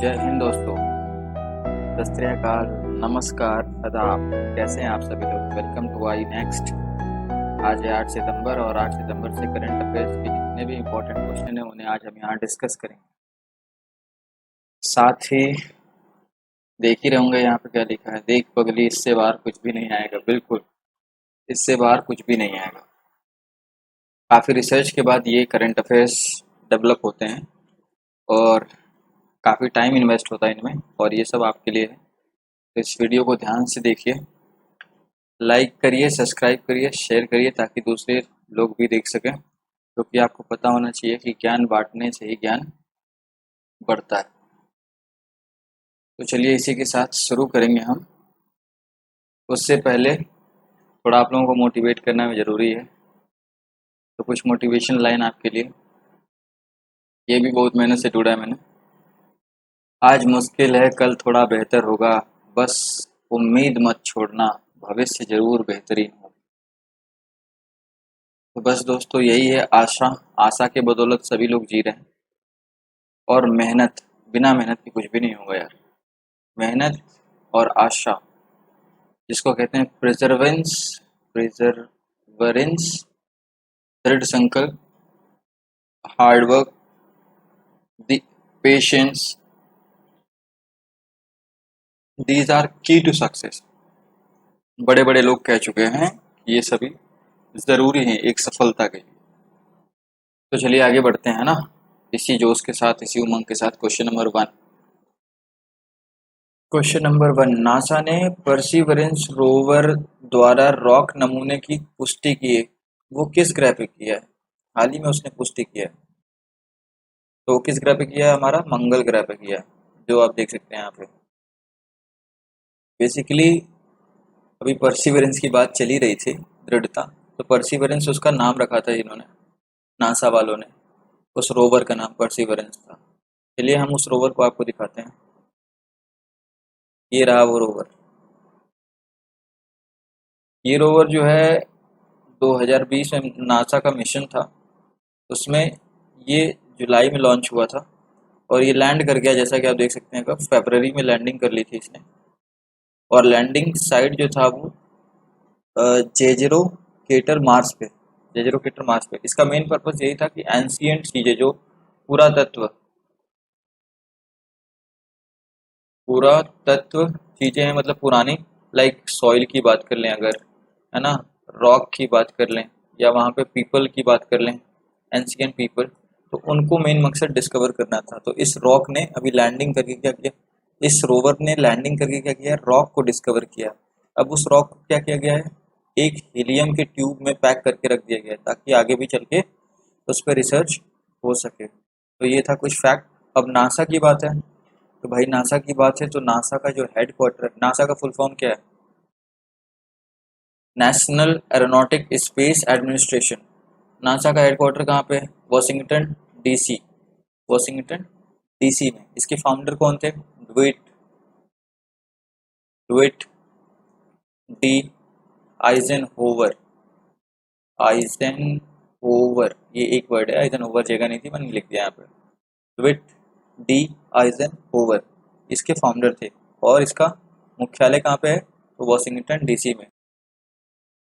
जय हिंद दोस्तों। सत श्री अकाल, नमस्कार, आदाब। कैसे हैं आप सभी लोग? Welcome to I next. आज है 8 सितंबर और 8 सितंबर से करंट अफेयर्स के जितने भी इम्पोर्टेंट क्वेश्चन हैं उन्हें आज हम यहाँ डिस्कस करेंगे। साथ ही देख ही रहूँगा यहाँ पे क्या लिखा है, देख पगली इससे बाहर कुछ भी नहीं आएगा। बिल्कुल, इससे बाहर कुछ भी नहीं आएगा। काफ़ी रिसर्च के बाद ये करंट अफेयर्स डेवलप होते हैं और काफ़ी टाइम इन्वेस्ट होता है इनमें, और ये सब आपके लिए है। तो इस वीडियो को ध्यान से देखिए, लाइक करिए, सब्सक्राइब करिए, शेयर करिए ताकि दूसरे लोग भी देख सकें, क्योंकि आपको पता होना चाहिए कि ज्ञान बांटने से ही ज्ञान बढ़ता है। तो चलिए इसी के साथ शुरू करेंगे हम। उससे पहले थोड़ा आप लोगों को मोटिवेट करना भी ज़रूरी है, तो कुछ मोटिवेशन लाइन आपके लिए। ये भी बहुत मेहनत से ढूंढा है मैंने। आज मुश्किल है, कल थोड़ा बेहतर होगा, बस उम्मीद मत छोड़ना, भविष्य जरूर बेहतरीन हो। तो बस दोस्तों यही है, आशा के बदौलत सभी लोग जी रहे हैं। और मेहनत, बिना मेहनत के कुछ भी नहीं होगा यार। मेहनत और आशा, जिसको कहते हैं प्रिजर्वेरेंस, दृढ़ संकल्प, हार्डवर्क, पेशेंस, दीज आर की टू सक्सेस। बड़े बड़े लोग कह चुके हैं, ये सभी ज़रूरी हैं एक सफलता के लिए। तो चलिए आगे बढ़ते हैं ना, इसी जोश के साथ, इसी उमंग के साथ। क्वेश्चन नंबर वन, नासा ने परसिवरेंस रोवर द्वारा रॉक नमूने की पुष्टि की है। वो किस ग्रह पे किया है? हाल ही में उसने पुष्टि किया है। तो किस ग्रह पे किया है? हमारा मंगल ग्रह पे किया है, जो आप देख सकते हैं यहाँ पे। बेसिकली अभी परसिवरेंस की बात चली रही थी, दृढ़ता। तो परसिवरेंस उसका नाम रखा था इन्होंने, नासा वालों ने। उस रोवर का नाम परसिवरेंस था। चलिए हम उस रोवर को आपको दिखाते हैं। ये रहा वो रोवर। ये रोवर जो है 2020 में नासा का मिशन था, उसमें ये जुलाई में लॉन्च हुआ था और ये लैंड कर गया, जैसा कि आप देख सकते हैं। कब? फरवरी में लैंडिंग कर ली थी इसने। और लैंडिंग साइट जो था वो जेजेरो केटर मार्स पे, जेजेरो केटर मार्स पे। इसका मेन पर्पस यही था कि एंशियंट चीजें, जो पुरातत्व पुरातत्व चीजें हैं, मतलब पुरानी, लाइक सॉइल की बात कर लें अगर, है ना, रॉक की बात कर लें, या वहाँ पे पीपल की बात कर लें, एंशियंट पीपल, तो उनको मेन मकसद डिस्कवर करना था। तो इस रॉक ने अभी लैंडिंग करके क्या किया, इस रोवर ने लैंडिंग करके क्या किया, रॉक को डिस्कवर किया। अब उस रॉक को क्या किया गया है, एक हीलियम के ट्यूब में पैक करके रख दिया गया है, ताकि आगे भी चल के उस पर रिसर्च हो सके। तो ये था कुछ फैक्ट। अब नासा की बात है, तो भाई नासा की बात है तो नासा का जो हेडक्वार्टर, नासा का फुल फॉर्म क्या है? National aeronautic space administration. NASA का हेडक्वार्टर कहाँ पे है? वॉशिंगटन डीसी, वॉशिंगटन डीसी में। इसके फाउंडर कौन थे? ड्वेट डी आइजनहोवर। आइजनहोवर, ये एक वर्ड है, आइजनहोवर जगह नहीं थी, मैंने लिख दिया यहाँ पे। ड्वेट डी आइजनहोवर इसके फाउंडर थे, और इसका मुख्यालय कहाँ पे है? तो वॉशिंगटन डीसी में।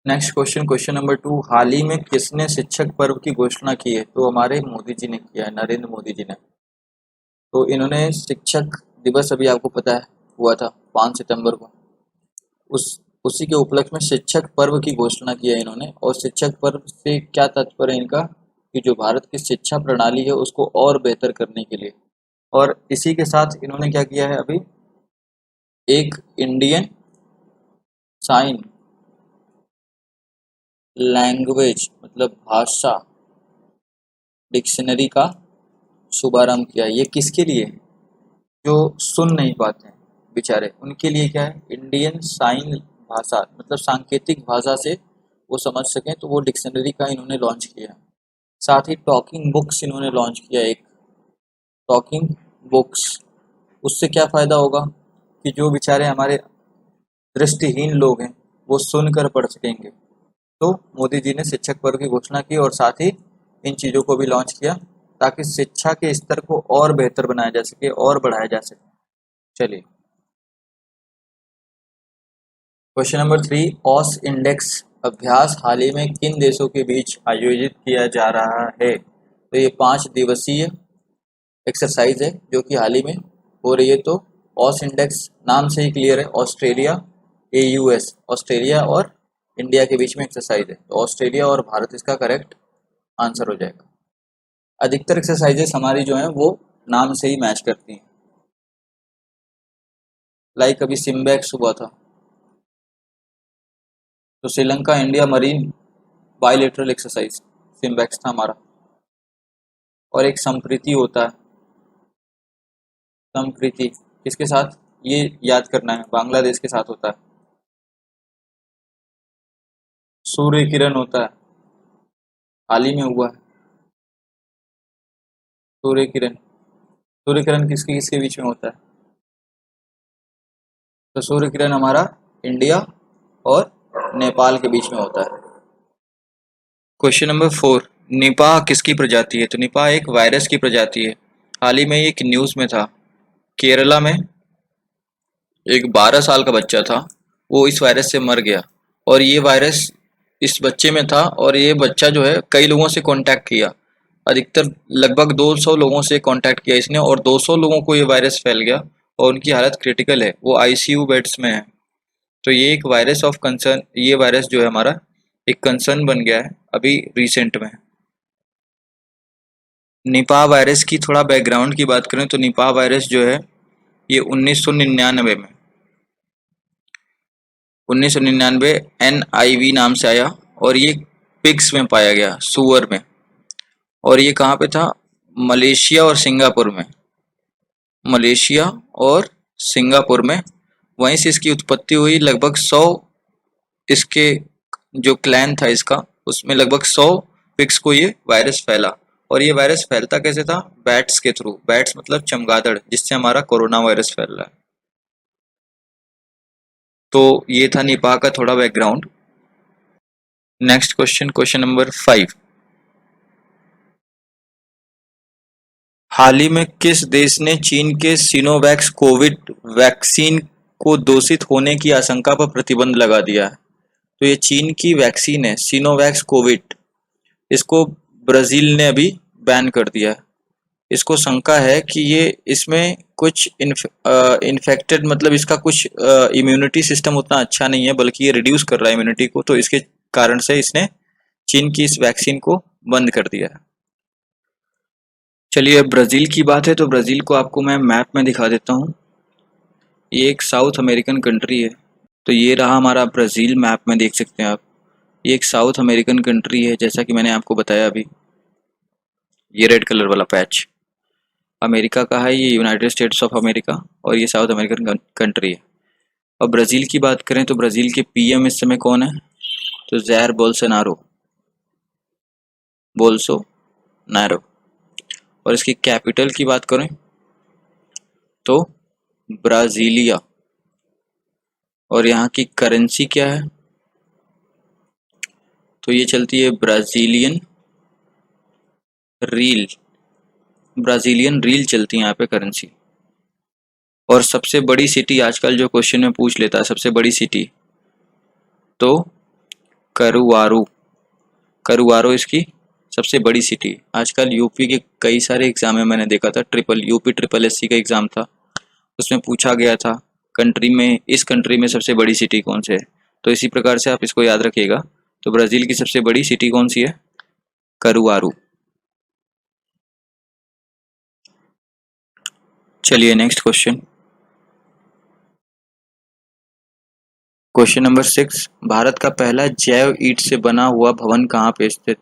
नेक्स्ट क्वेश्चन, क्वेश्चन नंबर 2, हाल ही में किसने शिक्षक पर्व की घोषणा की है? तो हमारे मोदी जी ने किया है, नरेंद्र मोदी जी ने। तो इन्होंने शिक्षक दिवस, अभी आपको पता है, हुआ था 5 सितंबर को। उसी के उपलक्ष्य में शिक्षक पर्व की घोषणा की है इन्होंने। और शिक्षक पर्व से क्या तात्पर्य है इनका, कि जो भारत की शिक्षा प्रणाली है उसको और बेहतर करने के लिए। और इसी के साथ इन्होंने क्या किया है, अभी एक इंडियन साइन लैंग्वेज, मतलब भाषा डिक्शनरी का शुभारंभ किया। ये किसके लिए? जो सुन नहीं पाते हैं बेचारे, उनके लिए क्या है, इंडियन साइन भाषा, मतलब सांकेतिक भाषा से वो समझ सकें, तो वो डिक्शनरी का इन्होंने लॉन्च किया। साथ ही टॉकिंग बुक्स इन्होंने लॉन्च किया, एक टॉकिंग बुक्स। उससे क्या फ़ायदा होगा, कि जो बेचारे हमारे दृष्टिहीन लोग हैं वो सुनकर पढ़ सकेंगे। तो मोदी जी ने शिक्षक पर्व की घोषणा की और साथ ही इन चीज़ों को भी लॉन्च किया, ताकि शिक्षा के स्तर को और बेहतर बनाया जा सके और बढ़ाया जा सके। चलिए, क्वेश्चन नंबर 3, ऑस इंडेक्स अभ्यास हाल ही में किन देशों के बीच आयोजित किया जा रहा है? तो ये 5 दिवसीय एक्सरसाइज है जो कि हाल ही में हो रही है। तो ऑस इंडेक्स नाम से ही क्लियर है, ऑस्ट्रेलिया, AUS, ऑस्ट्रेलिया और इंडिया के बीच में एक्सरसाइज है। तो ऑस्ट्रेलिया और भारत इसका करेक्ट आंसर हो जाएगा। अधिकतर एक्सरसाइजेस हमारी जो हैं वो नाम से ही मैच करती हैं। लाइक अभी सिम्बैक्स हुआ था, तो Sri Lanka India marine bilateral exercise SIMBEX था हमारा। और एक संप्रीति होता है, संप्रीति किसके साथ, ये याद करना है, बांग्लादेश के साथ होता है। सूर्य किरण होता है, हाल ही में हुआ है सूर्य किरण। सूर्य किरण किसके किसके बीच में होता है? तो सूर्य किरण हमारा इंडिया और नेपाल के बीच में होता है। क्वेश्चन नंबर 4, निपाह किसकी प्रजाति है? तो निपाह एक वायरस की प्रजाति है। हाल ही में एक न्यूज़ में था, केरला में एक 12 साल का बच्चा था, वो इस वायरस से मर गया। और ये वायरस इस बच्चे में था, और ये बच्चा जो है कई लोगों से कांटेक्ट किया, अधिकतर लगभग 200 लोगों से कांटेक्ट किया इसने, और 200 लोगों को ये वायरस फैल गया और उनकी हालत क्रिटिकल है, वो ICU बेड्स में है। तो ये एक वायरस ऑफ कंसर्न, ये वायरस जो है हमारा एक कंसर्न बन गया है अभी रिसेंट में। निपाह वायरस की थोड़ा बैकग्राउंड की बात करें तो निपाह वायरस जो है ये 1999 में 1999 NIV नाम से आया, और ये पिग्स में पाया गया, सुअर में। और ये कहाँ पे था? मलेशिया और सिंगापुर में, मलेशिया और सिंगापुर में, वहीं से इसकी उत्पत्ति हुई। लगभग 100 इसके जो क्लैन था इसका, उसमें लगभग 100 पिग्स को ये वायरस फैला। और ये वायरस फैलता कैसे था? बैट्स के थ्रू। बैट्स मतलब चमगादड़, जिससे हमारा कोरोना वायरस फैल रहा है। तो ये था निपाह का थोड़ा background. Next question, question number 5, हाल ही में किस देश ने चीन के सिनोवैक्स कोविड वैक्सीन को दूषित होने की आशंका पर प्रतिबंध लगा दिया है? तो ये चीन की वैक्सीन है सिनोवैक्स कोविड, इसको ब्राजील ने अभी बैन कर दिया है। इसको शंका है कि ये इसमें कुछ इन्फेक्टेड, मतलब इसका कुछ इम्यूनिटी सिस्टम उतना अच्छा नहीं है, बल्कि ये रिड्यूस कर रहा है इम्यूनिटी को। तो इसके कारण से इसने चीन की इस वैक्सीन को बंद कर दिया है। चलिए, अब ब्राज़ील की बात है तो ब्राज़ील को आपको मैं मैप में दिखा देता हूँ। ये एक साउथ अमेरिकन कंट्री है। तो ये रहा हमारा ब्राज़ील, मैप में देख सकते हैं आप। ये एक साउथ अमेरिकन कंट्री है, जैसा कि मैंने आपको बताया अभी। ये रेड कलर वाला पैच अमेरिका का है, ये यूनाइटेड स्टेट्स ऑफ अमेरिका, और ये साउथ अमेरिकन कंट्री है। और ब्राज़ील की बात करें तो ब्राज़ील के PM इस समय कौन है? तो जैर बोल्सोनारो, बोल्सोनारो। और इसकी कैपिटल की बात करें तो ब्राज़ीलिया। और यहाँ की करेंसी क्या है? तो ये चलती है ब्राज़ीलियन रील, ब्राज़ीलियन रील चलती है यहाँ पे करेंसी। और सबसे बड़ी सिटी आजकल जो क्वेश्चन में पूछ लेता है, सबसे बड़ी सिटी, तो करुवारू, करुवारू इसकी सबसे बड़ी सिटी। आजकल यूपी के कई सारे एग्जाम में मैंने देखा था, यूपी ट्रिपल SC का एग्जाम था, उसमें पूछा गया था कंट्री में, इस कंट्री में सबसे बड़ी सिटी कौन से है। तो इसी प्रकार से आप इसको याद रखिएगा। तो ब्राज़ील की सबसे बड़ी सिटी कौन सी है? करुवारू। चलिए next question, question number 6, Bharat का पहला जैव ईंट से बना हुआ भवन कहाँ पे स्थित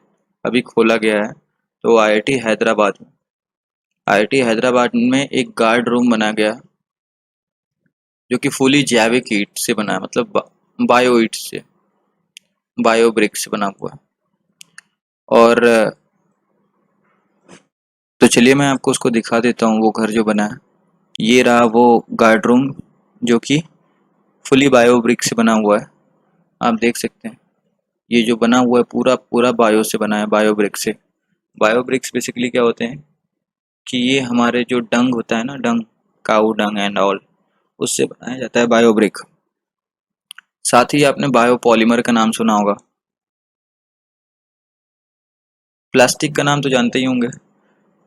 अभी खोला गया है? तो IIT हैदराबाद में। IIT हैदराबाद में एक गार्ड रूम बना गया जो कि फुली जैविक ईंट से बना है, मतलब बायो ईंट से, बायो ब्रिक से बना हुआ है। और तो चलिए मैं आपको उसको दिखा देता हूँ, वो घर जो बना है। ये रहा वो गार्ड रूम जो कि फुली बायो ब्रिक से बना हुआ है। आप देख सकते हैं ये जो बना हुआ है पूरा पूरा बायो से बना है, बायो ब्रिक से। बायो ब्रिक्स बेसिकली क्या होते हैं कि ये हमारे जो डंग होता है ना, डंग, काऊ डंग एंड ऑल, उससे बनाया जाता है बायोब्रिक। साथ ही आपने बायोपॉलीमर का नाम सुना होगा। प्लास्टिक का नाम तो जानते ही होंगे,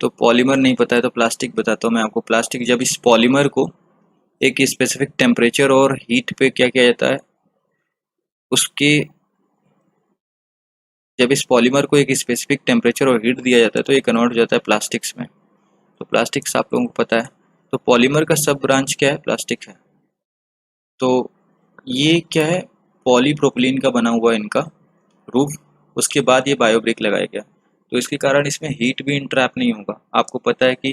तो पॉलीमर नहीं पता है तो प्लास्टिक बताता हूँ मैं आपको। प्लास्टिक, जब इस पॉलीमर को एक स्पेसिफिक टेम्परेचर और हीट पे क्या किया जाता है, उसके जब इस पॉलीमर को एक स्पेसिफिक टेम्परेचर और हीट दिया जाता है तो ये कन्वर्ट हो जाता है प्लास्टिक्स में। तो प्लास्टिक्स आप लोगों को पता है। तो पॉलीमर का सब ब्रांच क्या है, प्लास्टिक है। तो ये क्या है, पॉलीप्रोपिलीन का बना हुआ इनका रूफ, उसके बाद ये बायोब्रिक लगाया गया। तो इसके कारण इसमें हीट भी इंट्रैप नहीं होगा। आपको पता है कि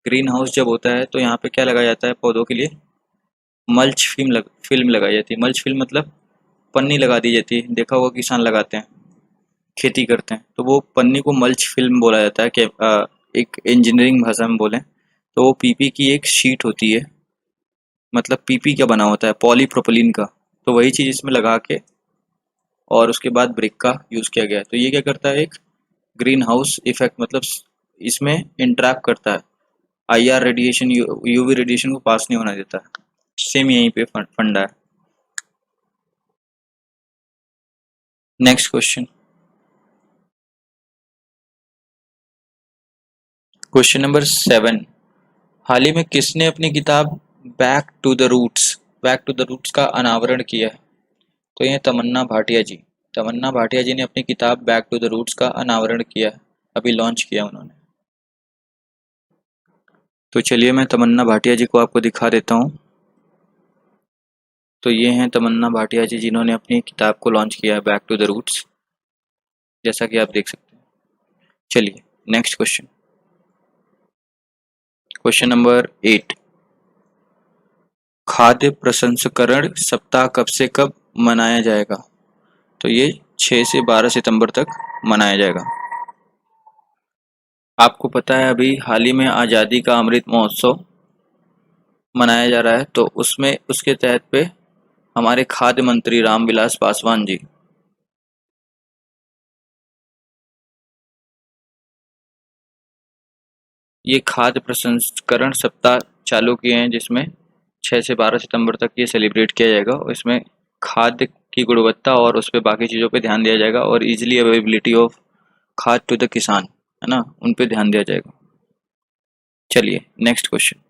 ग्रीन हाउस जब होता है तो यहाँ पे क्या लगाया जाता है पौधों के लिए, फिल्म लगाई जाती है। मल्च फिल्म मतलब पन्नी लगा दी जाती है, देखा होगा किसान लगाते हैं, खेती करते हैं, तो वो पन्नी को मल्च फिल्म बोला जाता है। कि एक इंजीनियरिंग भाषा में बोलें तो वो पीपी की एक शीट होती है, मतलब पीपी का बना होता है पॉलीप्रोपिलीन का, तो वही चीज़ इसमें लगा के और उसके बाद ब्रिक का यूज़ किया गया है। तो ये क्या करता है, एक ग्रीन हाउस इफेक्ट, मतलब इसमें इंट्रैप करता है, आईआर रेडिएशन, यूवी रेडिएशन को पास नहीं होने देता है। सेम यहीं पे फंडा है। Next question, question number 7। हाल ही में किसने अपनी किताब बैक टू द रूट्स का अनावरण किया है? तो ये तमन्ना भाटिया जी। तमन्ना भाटिया जी ने अपनी किताब बैक टू द रूट्स का अनावरण किया है, अभी लॉन्च किया उन्होंने। तो चलिए मैं तमन्ना भाटिया जी को आपको दिखा देता हूँ। तो ये हैं तमन्ना भाटिया जी, जिन्होंने अपनी किताब को लॉन्च किया है बैक टू द रूट्स, जैसा कि आप देख सकते हैं। चलिए नेक्स्ट क्वेश्चन, क्वेश्चन नंबर 8। खाद्य प्रसंस्करण सप्ताह कब से कब मनाया जाएगा? तो ये 6 से 12 सितंबर तक मनाया जाएगा। आपको पता है अभी हाल ही में आज़ादी का अमृत महोत्सव मनाया जा रहा है, तो उसमें उसके तहत पे हमारे खाद्य मंत्री रामविलास पासवान जी ये खाद्य प्रसंस्करण सप्ताह चालू किए हैं, जिसमें 6 से 12 सितंबर तक ये सेलिब्रेट किया जाएगा। और इसमें खाद्य की गुणवत्ता और उस पर बाकी चीज़ों पे ध्यान दिया जाएगा, और इजीली अवेलेबिलिटी ऑफ खाद टू द किसान, है ना, उन पे ध्यान दिया जाएगा। चलिए नेक्स्ट क्वेश्चन,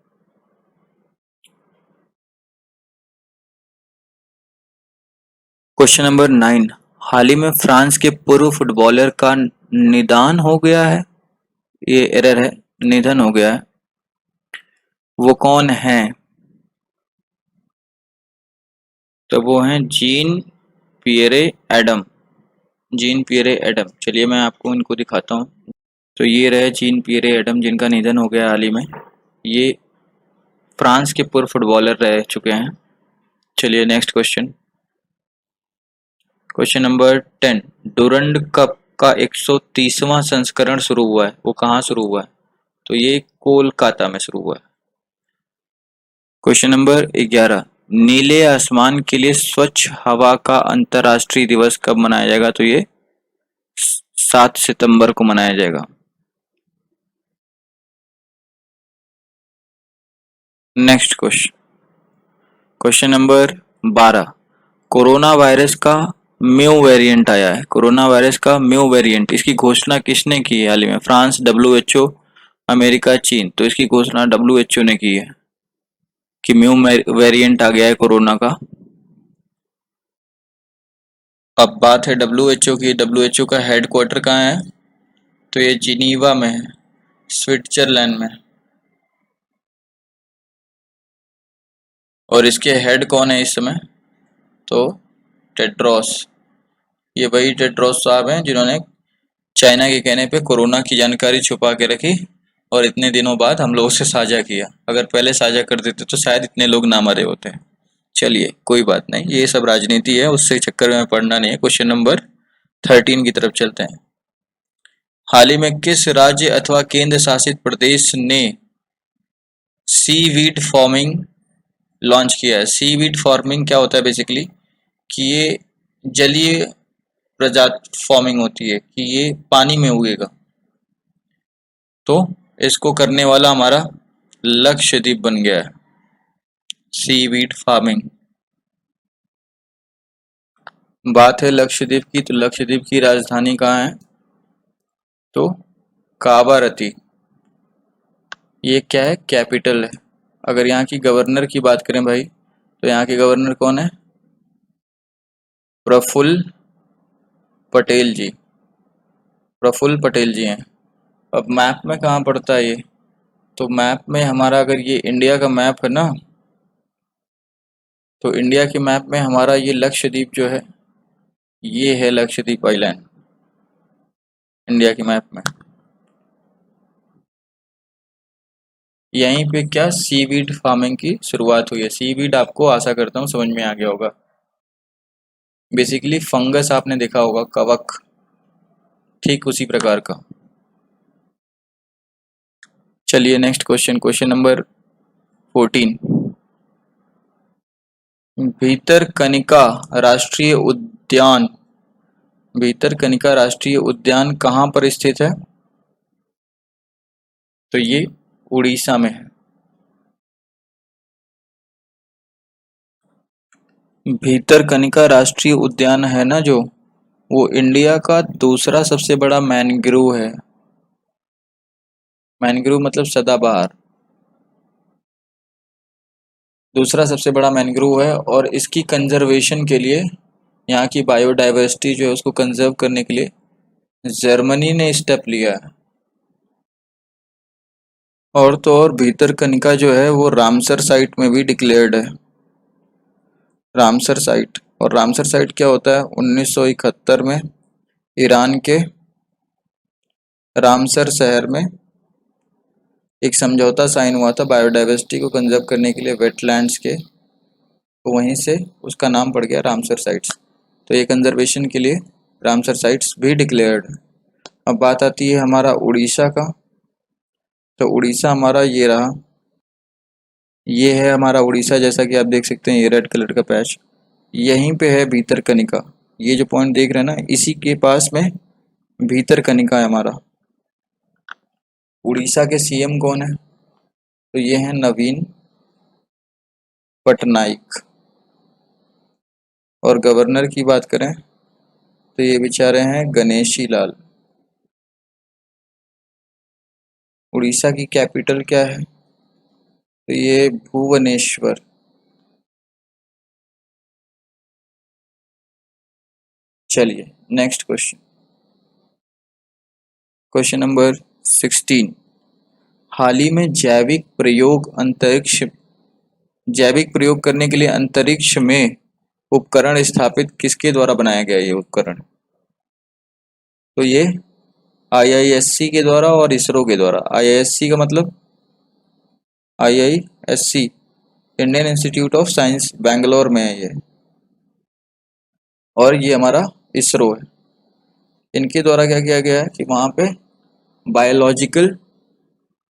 क्वेश्चन नंबर 9। हाल ही में फ्रांस के पूर्व फुटबॉलर का निदान हो गया है, ये एरर है, निधन हो गया है। वो कौन है? तो वो हैं Jean Pierre Adam. Jean Pierre Adam, चलिए मैं आपको इनको दिखाता हूँ। तो ये रहे जीन पियरे एडम, जिनका निधन हो गया हाल ही में। ये फ्रांस के पूर्व फुटबॉलर रह चुके हैं। चलिए next question, question number 10। Durand cup का 130वां संस्करण शुरू हुआ है, वो कहाँ शुरू हुआ है? तो ये कोलकाता में शुरू हुआ है। Question number 11। नीले आसमान के लिए स्वच्छ हवा का अंतर्राष्ट्रीय दिवस कब मनाया जाएगा? तो ये 7 सितंबर को मनाया जाएगा। Next question, question number 12। Corona virus का म्यू वेरिएंट आया है, कोरोना वायरस का म्यू वेरिएंट, इसकी घोषणा किसने की है हाल ही में? फ्रांस, डब्ल्यूएचओ, अमेरिका, चीन। तो इसकी घोषणा डब्ल्यूएचओ ने की है कि म्यू वेरिएंट आ गया है कोरोना का। अब बात है डब्ल्यूएचओ की। डब्ल्यूएचओ का हेडक्वार्टर कहाँ है? तो ये जिनीवा में है, स्विट्जरलैंड में। और इसके हेड कौन है इस समय? तो टेड्रोस। ये वही टेड्रोस साहब हैं जिन्होंने चाइना के कहने पे कोरोना की जानकारी छुपा के रखी और इतने दिनों बाद हम लोगों से साझा किया। अगर पहले साझा कर देते तो शायद इतने लोग ना मरे होते। चलिए कोई बात नहीं, ये सब राजनीति है, उससे चक्कर में पड़ना नहीं है। क्वेश्चन नंबर 13 की तरफ चलते हैं। हाल ही में किस राज्य अथवा केंद्र शासित प्रदेश ने सीवीड फार्मिंग लॉन्च किया है? सीवीड फार्मिंग क्या होता है बेसिकली, कि ये जलीय प्रजाति फार्मिंग होती है, कि ये पानी में उगेगा। तो इसको करने वाला हमारा लक्षद्वीप बन गया है। Seaweed farming. बात है लक्षद्वीप की, तो लक्षद्वीप की राजधानी कहाँ है? तो कावारती। ये क्या है? कैपिटल है। अगर यहाँ की गवर्नर की बात करें भाई, तो यहाँ के गवर्नर कौन है? प्रफुल्ल पटेल जी। प्रफुल्ल पटेल जी हैं। अब मैप में कहाँ पड़ता है ये? तो मैप में हमारा, अगर ये इंडिया का मैप है ना, तो इंडिया के मैप में हमारा ये लक्षद्वीप जो है, ये है लक्षद्वीप आइलैंड इंडिया के मैप में। यहीं पे क्या सीवीड फार्मिंग की शुरुआत हुई है। सीवीड आपको आशा करता हूँ समझ में आ गया होगा। बेसिकली फंगस आपने देखा होगा, कवक, ठीक उसी प्रकार का। चलिए next question, question number 14। Bhitarkanika राष्ट्रीय उद्यान, भीतरकनिका राष्ट्रीय उद्यान कहाँ पर स्थित है? तो ये उड़ीसा में है। भीतरकनिका राष्ट्रीय उद्यान है ना जो, वो इंडिया का दूसरा सबसे बड़ा मैनग्रोव है। मैनग्रोव मतलब सदाबहार, दूसरा सबसे बड़ा मैनग्रोव है। और इसकी कंजर्वेशन के लिए, यहाँ की बायोडाइवर्सिटी जो है उसको कंजर्व करने के लिए जर्मनी ने स्टेप लिया है। और तो और भीतरकनिका जो है वो रामसर साइट में भी डिक्लेयर्ड है। रामसर साइट, और रामसर साइट क्या होता है? 1971 में ईरान के रामसर शहर में एक समझौता साइन हुआ था बायोडाइवर्सिटी को कंजर्व करने के लिए वेटलैंड्स के, तो वहीं से उसका नाम पड़ गया रामसर साइट्स। तो ये कंजर्वेशन के लिए रामसर साइट्स भी डिक्लेयर्ड है। अब बात आती है हमारा उड़ीसा का, तो उड़ीसा हमारा ये रहा, ये है हमारा उड़ीसा। जैसा कि आप देख सकते हैं ये रेड कलर का पैच, यहीं पे है भीतरकनिका। ये जो पॉइंट देख रहे हैं ना, इसी के पास में भीतरकनिका है हमारा। उड़ीसा के सीएम कौन है? तो ये है नवीन पटनायक। और गवर्नर की बात करें तो ये बेचारे हैं गणेशी लाल। उड़ीसा की कैपिटल क्या है? तो ये भुवनेश्वर। चलिए नेक्स्ट क्वेश्चन, क्वेश्चन नंबर 16। हाल ही में जैविक प्रयोग करने के लिए अंतरिक्ष में उपकरण स्थापित किसके द्वारा बनाया गया ये उपकरण? तो ये आईआईएससी के द्वारा और इसरो के द्वारा। आईआईएससी का मतलब IISc, Indian institute of science Bangalore में है ये, और ये हमारा इसरो है। इनके द्वारा क्या किया गया है कि वहाँ पे बायोलॉजिकल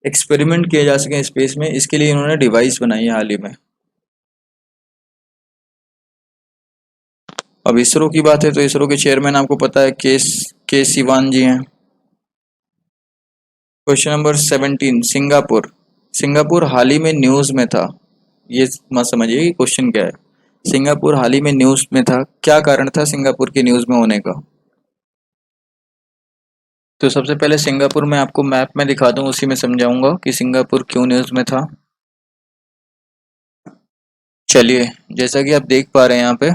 एक्सपेरिमेंट किए जा सके स्पेस में, इसके लिए इन्होंने डिवाइस बनाई है हाल ही में। अब इसरो की बात है तो इसरो के चेयरमैन आपको पता है के सिवान जी हैं। Question number 17। सिंगापुर, सिंगापुर हाल ही में न्यूज में था। ये मत समझिए कि क्वेश्चन क्या है। सिंगापुर हाल ही में न्यूज में था, क्या कारण था सिंगापुर के न्यूज में होने का? तो सबसे पहले सिंगापुर में आपको मैप में दिखा दूं, उसी में समझाऊंगा कि सिंगापुर क्यों न्यूज में था। चलिए, जैसा कि आप देख पा रहे हैं यहाँ पे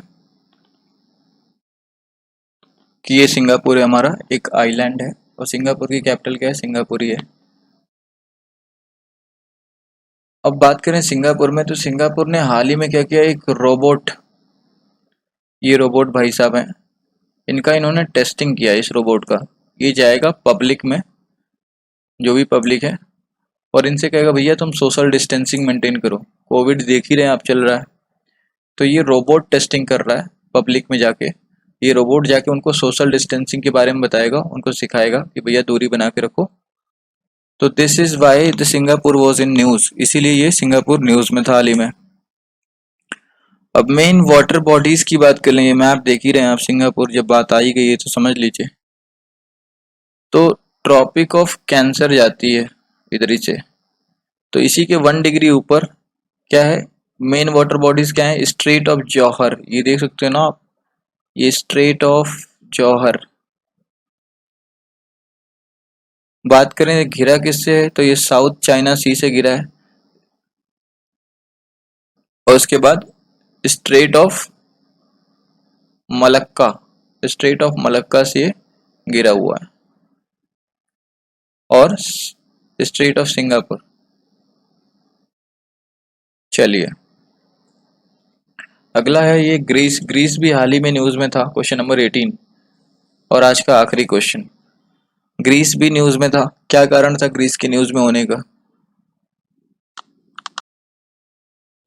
कि ये सिंगापुर है हमारा, एक आइलैंड है। और सिंगापुर की कैपिटल क्या है? सिंगापुर ही है। अब बात करें सिंगापुर में, तो सिंगापुर ने हाल ही में क्या किया, एक रोबोट, ये रोबोट भाई साहब हैं, इनका इन्होंने टेस्टिंग किया इस रोबोट का। ये जाएगा पब्लिक में, जो भी पब्लिक है, और इनसे कहेगा भैया तुम सोशल डिस्टेंसिंग मेंटेन करो, कोविड देख ही रहे हैं आप चल रहा है। तो ये रोबोट टेस्टिंग कर रहा है पब्लिक में जाके। ये रोबोट जाके उनको सोशल डिस्टेंसिंग के बारे में बताएगा, उनको सिखाएगा कि भैया दूरी बना के रखो। तो this is why the Singapore was in news, इसीलिए ये सिंगापुर न्यूज में था हाल ही में। अब मेन वाटर बॉडीज की बात कर लेंगे। मैप देख ही रहे हैं आप, सिंगापुर जब बात आई गई है तो समझ लीजिए। तो ट्रॉपिक ऑफ कैंसर जाती है इधर ही से, तो इसी के 1 डिग्री ऊपर क्या है, मेन वाटर बॉडीज क्या है? स्ट्रेट ऑफ जौहर, ये देख सकते हो ना आप, ये स्ट्रेट ऑफ जौहर। बात करें घिरा किससे है, तो ये साउथ चाइना सी से घिरा है। और उसके बाद straight of Malacca, straight of Malacca से ये घिरा हुआ है। और स्ट्रेट ऑफ सिंगापुर। चलिए अगला है ये ग्रीस। ग्रीस भी हाल ही में न्यूज में था, क्वेश्चन नंबर 18 और आज का आखिरी क्वेश्चन। ग्रीस भी न्यूज में था, क्या कारण था ग्रीस के न्यूज में होने का?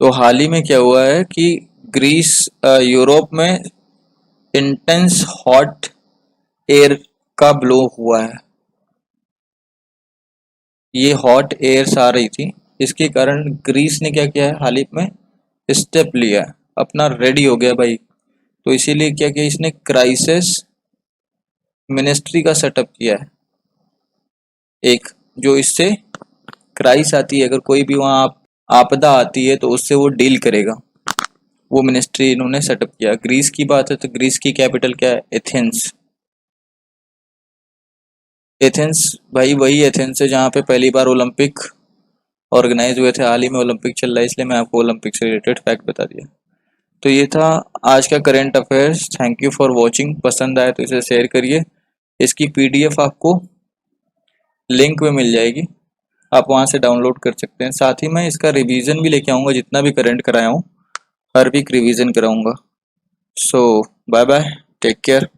तो हाल ही में क्या हुआ है कि ग्रीस यूरोप में इंटेंस हॉट एयर का ब्लो हुआ है। ये हॉट एयर्स आ रही थी, इसके कारण ग्रीस ने क्या किया है हाल ही में स्टेप लिया है, अपना रेडी हो गया भाई। तो इसीलिए क्या किया इसने, क्राइसिस मिनिस्ट्री का सेटअप किया है एक, जो इससे क्राइस आती है, अगर कोई भी वहाँ आपदा आती है तो उससे वो डील करेगा, वो मिनिस्ट्री इन्होंने सेटअप किया। ग्रीस की बात है तो ग्रीस की कैपिटल क्या है? एथेंस। एथेंस भाई वही एथेंस है जहाँ पे पहली बार ओलंपिक ऑर्गेनाइज हुए थे। हाल ही में ओलंपिक चल रहा है, इसलिए मैं आपको ओलंपिक से रिलेटेड फैक्ट बता दिया। तो ये था आज का current affairs. Thank you for watching. पसंद आए तो इसे शेयर करिए। इसकी पीडीएफ आपको लिंक में मिल जाएगी, आप वहाँ से डाउनलोड कर सकते हैं। साथ ही मैं इसका रिवीजन भी लेके आऊँगा, जितना भी करंट कराया हूँ हर वीक रिवीजन कराऊंगा। सो बाय बाय, टेक केयर।